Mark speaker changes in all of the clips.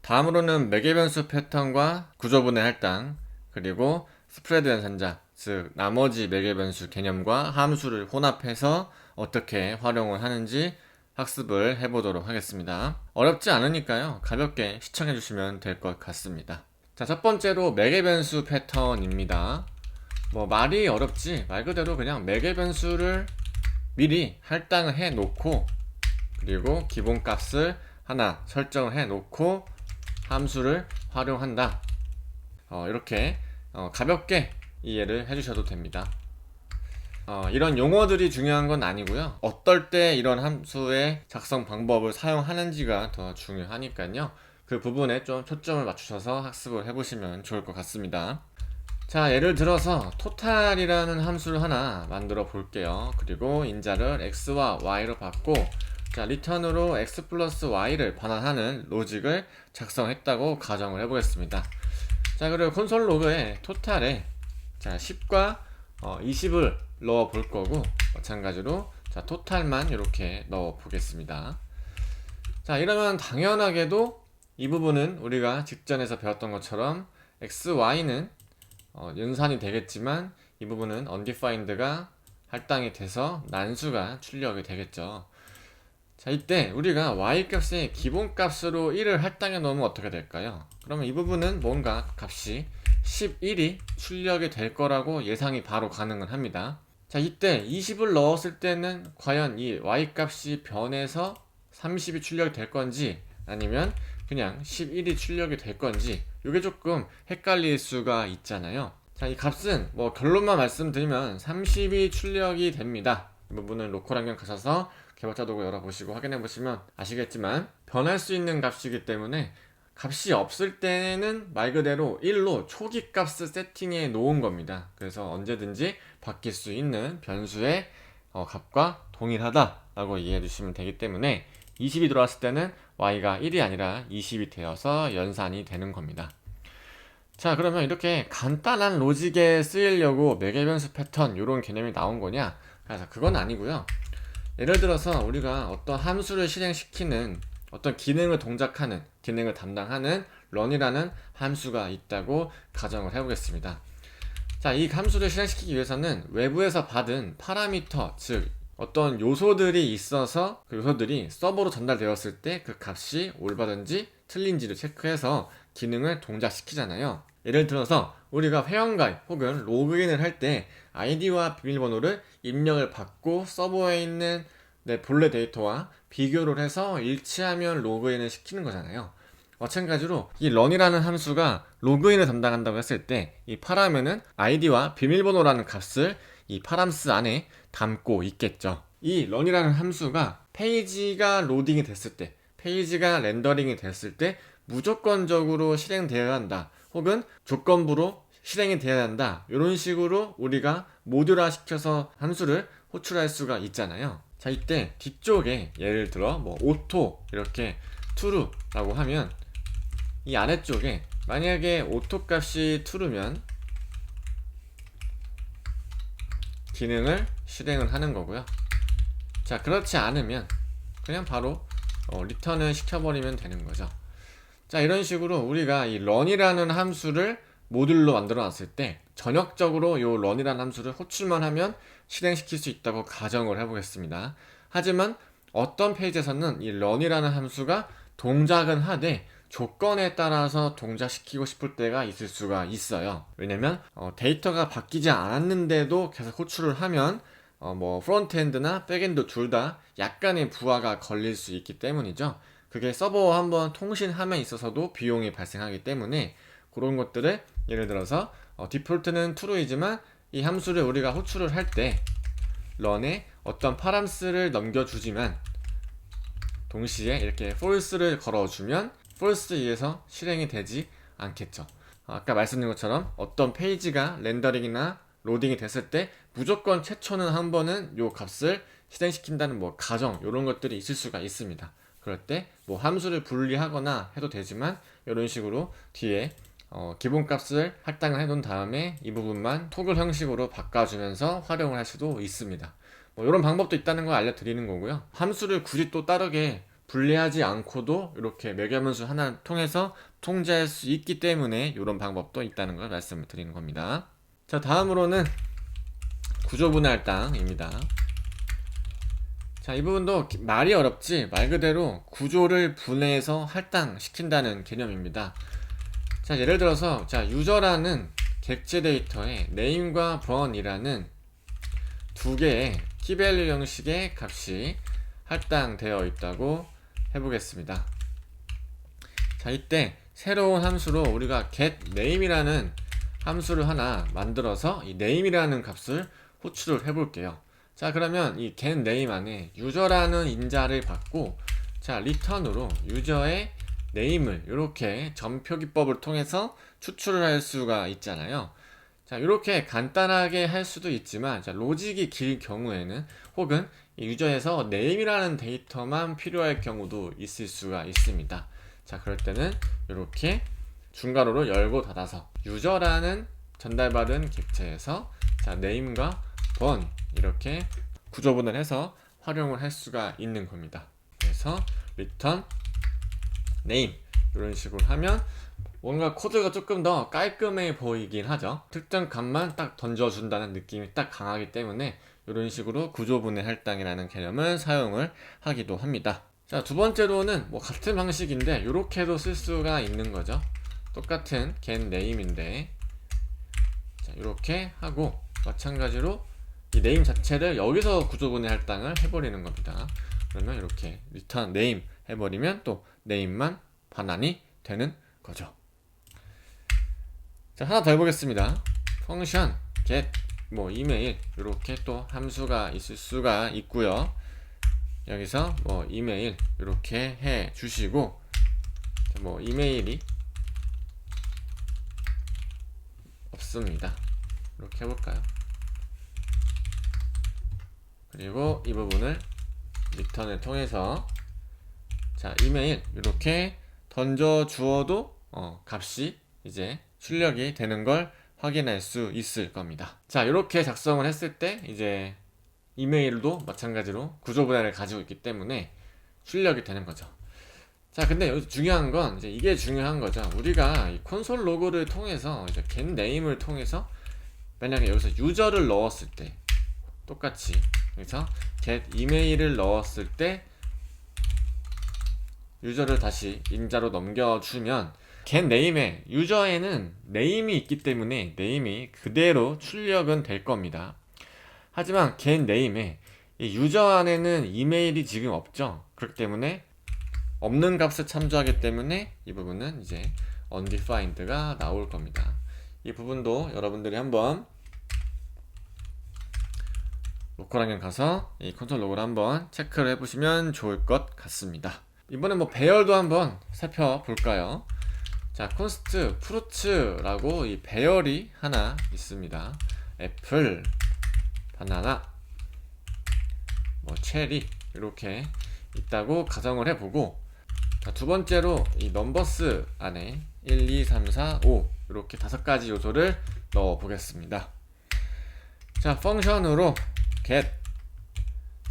Speaker 1: 다음으로는 매개변수 패턴과 구조분해 할당, 그리고 스프레드 연산자, 즉 나머지 매개변수 개념과 함수를 혼합해서 어떻게 활용을 하는지 학습을 해보도록 하겠습니다. 어렵지 않으니까요, 가볍게 시청해 주시면 될 것 같습니다. 자, 첫 번째로 매개변수 패턴입니다. 말이 어렵지, 말 그대로 그냥 매개변수를 미리 할당을 해 놓고, 그리고 기본값을 하나 설정을 해 놓고 함수를 활용한다. 이렇게 가볍게 이해를 해주셔도 됩니다. 이런 용어들이 중요한 건 아니고요, 어떨 때 이런 함수의 작성 방법을 사용하는지가 더 중요하니까요, 그 부분에 좀 초점을 맞추셔서 학습을 해보시면 좋을 것 같습니다. 자, 예를 들어서 토탈이라는 함수를 하나 만들어 볼게요. 그리고 인자를 x와 y로 받고, 자, 리턴으로 x 플러스 y를 반환하는 로직을 작성했다고 가정을 해보겠습니다. 자, 그리고 콘솔 로그에 토탈에 자 10과 20을 넣어 볼 거고, 마찬가지로 자 토탈만 이렇게 넣어 보겠습니다. 자, 이러면 당연하게도 이 부분은 우리가 직전에서 배웠던 것처럼 x, y는 연산이 되겠지만, 이 부분은 undefined가 할당이 돼서 난수가 출력이 되겠죠. 자, 이때 우리가 y값의 기본값으로 1을 할당해 놓으면 어떻게 될까요? 그러면 이 부분은 뭔가 값이 11이 출력이 될 거라고 예상이 바로 가능은 합니다. 자, 이때 20을 넣었을 때는 과연 이 y값이 변해서 30이 출력이 될 건지, 아니면 그냥 11이 출력이 될 건지, 이게 조금 헷갈릴 수가 있잖아요. 자, 이 값은 결론만 말씀드리면 30이 출력이 됩니다. 이 부분은 로컬 환경 가셔서 개발자 도구 열어보시고 확인해보시면 아시겠지만, 변할 수 있는 값이기 때문에 값이 없을 때는 말 그대로 1로 초기 값을 세팅해 놓은 겁니다. 그래서 언제든지 바뀔 수 있는 변수의 값과 동일하다라고 이해해 주시면 되기 때문에, 20이 들어왔을 때는 y가 1이 아니라 20이 되어서 연산이 되는 겁니다. 자, 그러면 이렇게 간단한 로직에 쓰이려고 매개변수 패턴 이런 개념이 나온 거냐? 그래서 그건 아니고요. 예를 들어서 우리가 어떤 함수를 실행시키는, 어떤 기능을 동작하는, 기능을 담당하는 run이라는 함수가 있다고 가정을 해보겠습니다. 자, 이 함수를 실행시키기 위해서는 외부에서 받은 파라미터, 즉 어떤 요소들이 있어서 그 요소들이 서버로 전달되었을 때 그 값이 올바른지 틀린지를 체크해서 기능을 동작시키잖아요. 예를 들어서 우리가 회원가입 혹은 로그인을 할 때 아이디와 비밀번호를 입력을 받고 서버에 있는 내 본래 데이터와 비교를 해서 일치하면 로그인을 시키는 거잖아요. 마찬가지로 이 run이라는 함수가 로그인을 담당한다고 했을 때 이 파라면은 아이디와 비밀번호라는 값을 이 파람스 안에 담고 있겠죠. 이 run이라는 함수가 페이지가 로딩이 됐을 때, 페이지가 렌더링이 됐을 때 무조건적으로 실행되어야 한다, 혹은 조건부로 실행이 되어야 한다, 이런 식으로 우리가 모듈화 시켜서 함수를 호출할 수가 있잖아요. 자, 이때 뒤쪽에 예를 들어 오토 이렇게 true라고 하면, 이 아래쪽에 만약에 오토 값이 true면 기능을 실행을 하는 거고요. 자, 그렇지 않으면 그냥 바로 리턴을 시켜버리면 되는 거죠. 자, 이런 식으로 우리가 이 run이라는 함수를 모듈로 만들어 놨을 때 전역적으로 이 run이라는 함수를 호출만 하면 실행시킬 수 있다고 가정을 해보겠습니다. 하지만 어떤 페이지에서는 이 run이라는 함수가 동작은 하되 조건에 따라서 동작시키고 싶을 때가 있을 수가 있어요. 왜냐면 데이터가 바뀌지 않았는데도 계속 호출을 하면 프론트엔드나 백엔드 둘 다 약간의 부하가 걸릴 수 있기 때문이죠. 그게 서버와 한번 통신함에 있어서도 비용이 발생하기 때문에, 그런 것들을 예를 들어서 디폴트는 true이지만 이 함수를 우리가 호출을 할 때 run에 어떤 파람스를 넘겨주지만 동시에 이렇게 false를 걸어주면 false에 의해서 실행이 되지 않겠죠. 아까 말씀드린 것처럼 어떤 페이지가 렌더링이나 로딩이 됐을 때 무조건 최초는 한 번은 요 값을 실행시킨다는 가정, 이런 것들이 있을 수가 있습니다. 그럴 때 함수를 분리하거나 해도 되지만, 이런 식으로 뒤에 기본값을 할당을 해놓은 다음에 이 부분만 토글 형식으로 바꿔주면서 활용을 할 수도 있습니다. 뭐 이런 방법도 있다는 걸 알려드리는 거고요. 함수를 굳이 또 다르게 분리하지 않고도 이렇게 매개변수 하나를 통해서 통제할 수 있기 때문에 이런 방법도 있다는 걸 말씀을 드리는 겁니다. 자, 다음으로는 구조분해 할당입니다. 자, 이 부분도 말이 어렵지 말 그대로 구조를 분해해서 할당시킨다는 개념입니다. 자, 예를 들어서 자, 유저라는 객체 데이터에 name과 born이라는 두 개의 키밸류 형식의 값이 할당되어 있다고 해보겠습니다. 자, 이때 새로운 함수로 우리가 getName이라는 함수를 하나 만들어서 이 name이라는 값을 호출을 해볼게요. 자, 그러면 이 getName 안에 유저라는 인자를 받고 자, return으로 유저의 name을 이렇게 점표 기법을 통해서 추출을 할 수가 있잖아요. 자, 이렇게 간단하게 할 수도 있지만 자, 로직이 길 경우에는 혹은 이 유저에서 name이라는 데이터만 필요할 경우도 있을 수가 있습니다. 자, 그럴 때는 이렇게 중괄호를 열고 닫아서 유저라는 전달받은 객체에서 자, name과 born 이렇게 구조분을 해서 활용을 할 수가 있는 겁니다. 그래서 return name 이런 식으로 하면 뭔가 코드가 조금 더 깔끔해 보이긴 하죠. 특정 값만 딱 던져준다는 느낌이 딱 강하기 때문에 이런 식으로 구조분해 할당이라는 개념을 사용을 하기도 합니다. 자, 두 번째로는 뭐 같은 방식인데 이렇게도 쓸 수가 있는 거죠. 똑같은 getName인데 자, 이렇게 하고 마찬가지로 이 name 자체를 여기서 구조분해 할당을 해버리는 겁니다. 그러면 이렇게 return name 해버리면 또 name만 반환이 되는 거죠. 자, 하나 더 해보겠습니다. 펑션 get 뭐 이메일 이렇게 또 함수가 있을 수가 있고요. 여기서 뭐 이메일 이렇게 해 주시고 뭐 이메일이 없습니다. 이렇게 해볼까요? 그리고 이 부분을 리턴을 통해서 자, 이메일 이렇게 던져 주어도 값이 이제 출력이 되는 걸 확인할 수 있을 겁니다. 자, 이렇게 작성을 했을 때 이제 이메일도 마찬가지로 구조분해를 가지고 있기 때문에 출력이 되는 거죠. 자, 근데 여기서 중요한 건 이제 이게 중요한 거죠. 우리가 이 콘솔 로그를 통해서 이제 getName을 통해서 만약에 여기서 유저를 넣었을 때 똑같이 그래서 getEmail을 넣었을 때 유저를 다시 인자로 넘겨주면 getName에 유저에는 name이 있기 때문에 name이 그대로 출력은 될 겁니다. 하지만 getName에 이 유저 안에는 이메일이 지금 없죠. 그렇기 때문에 없는 값을 참조하기 때문에 이 부분은 이제 undefined가 나올 겁니다. 이 부분도 여러분들이 한번 로컬 환경 가서 이 콘솔 로그를 한번 체크를 해보시면 좋을 것 같습니다. 이번엔 뭐 배열도 한번 살펴볼까요? 자, const fruits라고 이 배열이 하나 있습니다. 애플, 바나나, 뭐 체리 이렇게 있다고 가정을 해보고 자, 두 번째로 이 넘버스 안에 1, 2, 3, 4, 5 이렇게 5가지 요소를 넣어 보겠습니다. 자, 펑션으로 get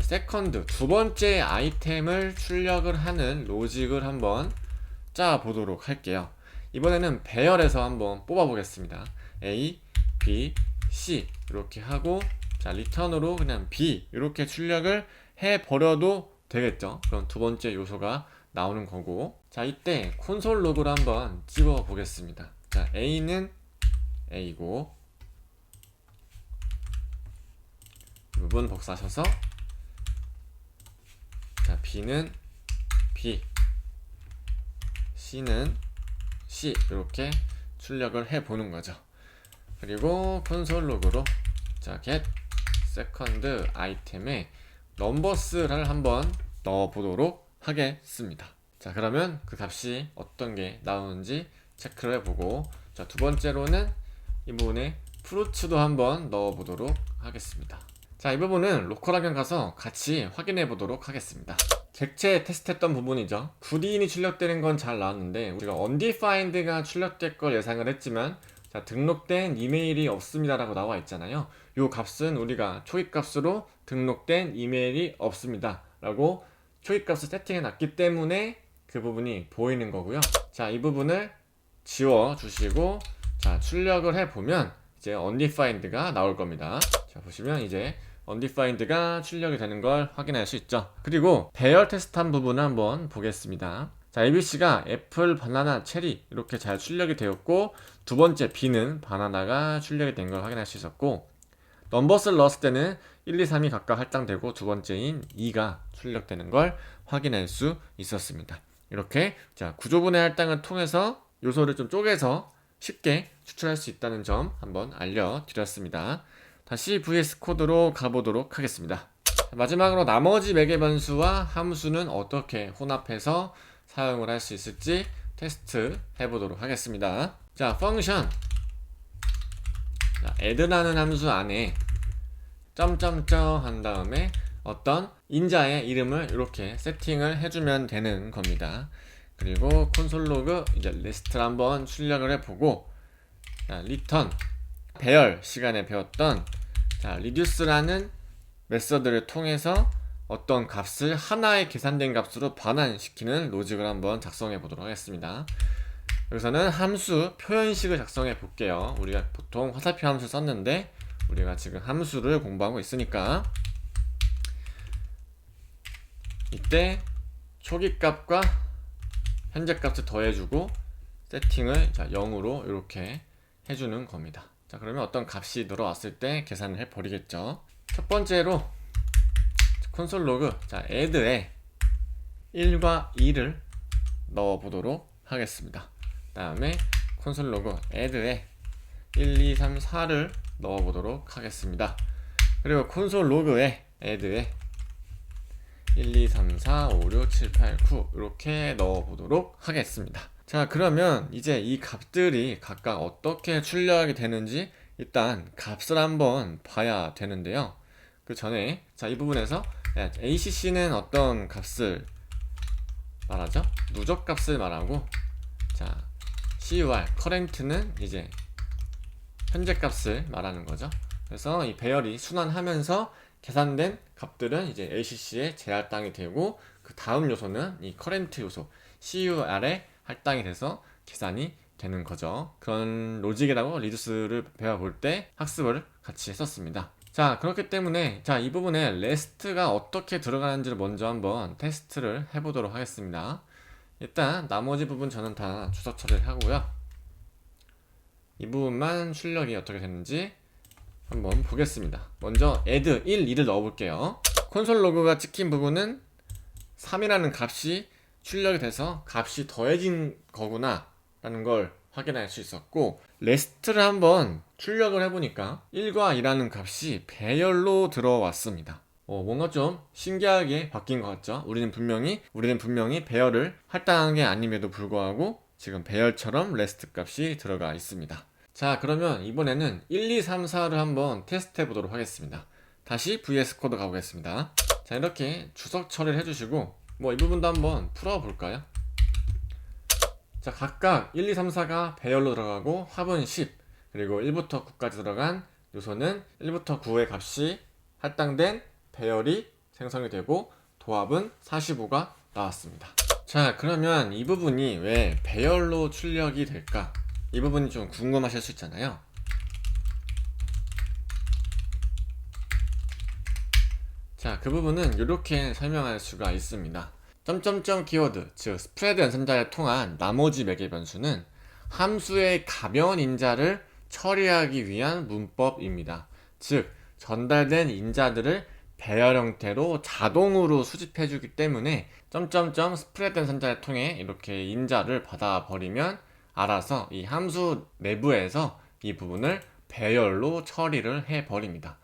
Speaker 1: 세컨드 두 번째 아이템을 출력을 하는 로직을 한번 짜 보도록 할게요. 이번에는 배열에서 한번 뽑아 보겠습니다. A, B, C 이렇게 하고 자, 리턴으로 그냥 B 이렇게 출력을 해 버려도 되겠죠. 그럼 두 번째 요소가 나오는 거고 자, 이때 콘솔 로그를 한번 찍어 보겠습니다. 자, A는 A고 이 부분 복사하셔서 자, B는 B, C는 C 이렇게 출력을 해 보는 거죠. 그리고 콘솔 로그로 자, get second 아이템에 넘버스를 한번 넣어 보도록 하겠습니다. 자, 그러면 그 값이 어떤 게 나오는지 체크를 해보고 자, 두 번째로는 이 부분에 프루츠도 한번 넣어 보도록 하겠습니다. 자, 이 부분은 로컬 환경 가서 같이 확인해 보도록 하겠습니다. 객체 테스트했던 부분이죠. boolean이 출력되는 건 잘 나왔는데 우리가 undefined가 출력될 걸 예상을 했지만 자, 등록된 이메일이 없습니다 라고 나와 있잖아요. 이 값은 우리가 초기 값으로 등록된 이메일이 없습니다 라고 초기값을 세팅해 놨기 때문에 그 부분이 보이는 거고요. 자, 이 부분을 지워 주시고, 자, 출력을 해 보면 이제 undefined가 나올 겁니다. 자, 보시면 이제 undefined가 출력이 되는 걸 확인할 수 있죠. 그리고 배열 테스트한 부분을 한번 보겠습니다. 자, ABC가 애플, 바나나, 체리 이렇게 잘 출력이 되었고, 두 번째 B는 바나나가 출력이 된 걸 확인할 수 있었고, 넘버스를 넣었을 때는 1, 2, 3이 각각 할당되고 두 번째인 2가 출력되는 걸 확인할 수 있었습니다. 이렇게 자, 구조분해 할당을 통해서 요소를 좀 쪼개서 쉽게 추출할 수 있다는 점 한번 알려드렸습니다. 다시 VS 코드로 가보도록 하겠습니다. 마지막으로 나머지 매개 변수와 함수는 어떻게 혼합해서 사용을 할 수 있을지 테스트 해보도록 하겠습니다. 자, 펑션 add라는 함수 안에 점점점 한 다음에 어떤 인자의 이름을 이렇게 세팅을 해주면 되는 겁니다. 그리고 콘솔 로그 이제 리스트를 한번 출력을 해보고, 자, return 배열 시간에 배웠던 자, reduce라는 메서드를 통해서 어떤 값을 하나의 계산된 값으로 반환시키는 로직을 한번 작성해 보도록 하겠습니다. 여기서는 함수 표현식을 작성해 볼게요. 우리가 보통 화살표 함수 썼는데 우리가 지금 함수를 공부하고 있으니까 이때 초기 값과 현재 값을 더해주고 세팅을 자, 0으로 이렇게 해주는 겁니다. 자, 그러면 어떤 값이 들어왔을 때 계산을 해 버리겠죠. 첫 번째로 콘솔 로그 자, add에 1과 2를 넣어 보도록 하겠습니다. 다음에 콘솔 로그 add에 1, 2, 3, 4를 넣어 보도록 하겠습니다. 그리고 콘솔 로그에 add에 1, 2, 3, 4, 5, 6, 7, 8, 9 이렇게 넣어 보도록 하겠습니다. 자, 그러면 이제 이 값들이 각각 어떻게 출력이 되는지 일단 값을 한번 봐야 되는데요. 그 전에 자, 이 부분에서 ACC는 어떤 값을 말하죠? 누적 값을 말하고, 자, CUR, current는 이제 현재 값을 말하는 거죠. 그래서 이 배열이 순환하면서 계산된 값들은 이제 ACC에 재할당이 되고, 그 다음 요소는 이 current 요소 CUR에 할당이 돼서 계산이 되는 거죠. 그런 로직이라고 리두스를 배워볼 때 학습을 같이 했었습니다. 자, 그렇기 때문에 자, 이 부분에 REST가 어떻게 들어가는지를 먼저 한번 테스트를 해보도록 하겠습니다. 일단 나머지 부분 저는 다 주석 처리를 하고요. 이 부분만 출력이 어떻게 되는지 한번 보겠습니다. 먼저 add 1, 2를 넣어볼게요. 콘솔 로그가 찍힌 부분은 3이라는 값이 출력이 돼서 값이 더해진 거구나 라는 걸 확인할 수 있었고, 레스트를 한번 출력을 해보니까 1과 2라는 값이 배열로 들어왔습니다. 뭔가 좀 신기하게 바뀐 것 같죠? 우리는 분명히 배열을 할당한 게 아님에도 불구하고 지금 배열처럼 레스트 값이 들어가 있습니다. 자, 그러면 이번에는 1, 2, 3, 4를 한번 테스트 해보도록 하겠습니다. 다시 VS 코드 가보겠습니다. 자, 이렇게 주석 처리를 해주시고 이 부분도 한번 풀어볼까요? 자, 각각 1, 2, 3, 4가 배열로 들어가고 합은 10, 그리고 1부터 9까지 들어간 요소는 1부터 9의 값이 할당된 배열이 생성이 되고 도합은 45가 나왔습니다. 자, 그러면 이 부분이 왜 배열로 출력이 될까? 이 부분이 좀 궁금하실 수 있잖아요. 자, 그 부분은 이렇게 설명할 수가 있습니다. 점점점 키워드, 즉 스프레드 연산자를 통한 나머지 매개 변수는 함수의 가변 인자를 처리하기 위한 문법입니다. 즉 전달된 인자들을 배열 형태로 자동으로 수집해주기 때문에 점점점 스프레드 연산자를 통해 이렇게 인자를 받아버리면 알아서 이 함수 내부에서 이 부분을 배열로 처리를 해버립니다.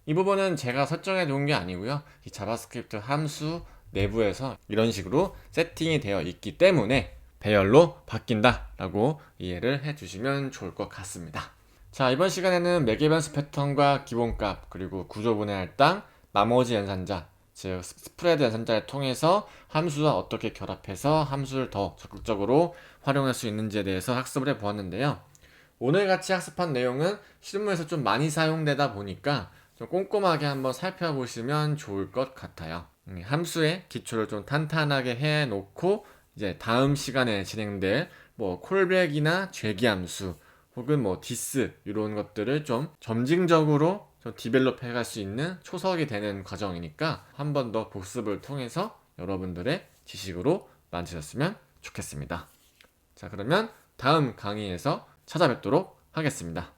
Speaker 1: 이 부분은 제가 설정해 놓은 게 아니고요. 이 자바스크립트 함수 내부에서 이런 식으로 세팅이 되어 있기 때문에 배열로 바뀐다 라고 이해를 해주시면 좋을 것 같습니다. 자, 이번 시간에는 매개 변수 패턴과 기본값, 그리고 구조분해 할당, 나머지 연산자, 즉 스프레드 연산자를 통해서 함수와 어떻게 결합해서 함수를 더 적극적으로 활용할 수 있는지에 대해서 학습을 해보았는데요. 오늘 같이 학습한 내용은 실무에서 좀 많이 사용되다 보니까 좀 꼼꼼하게 한번 살펴보시면 좋을 것 같아요. 함수의 기초를 좀 탄탄하게 해놓고 이제 다음 시간에 진행될 뭐 콜백이나 죄기함수 혹은 뭐 디스 이런 것들을 좀 점진적으로 좀 디벨롭 해갈 수 있는 초석이 되는 과정이니까 한 번 더 복습을 통해서 여러분들의 지식으로 만드셨으면 좋겠습니다. 자, 그러면 다음 강의에서 찾아뵙도록 하겠습니다.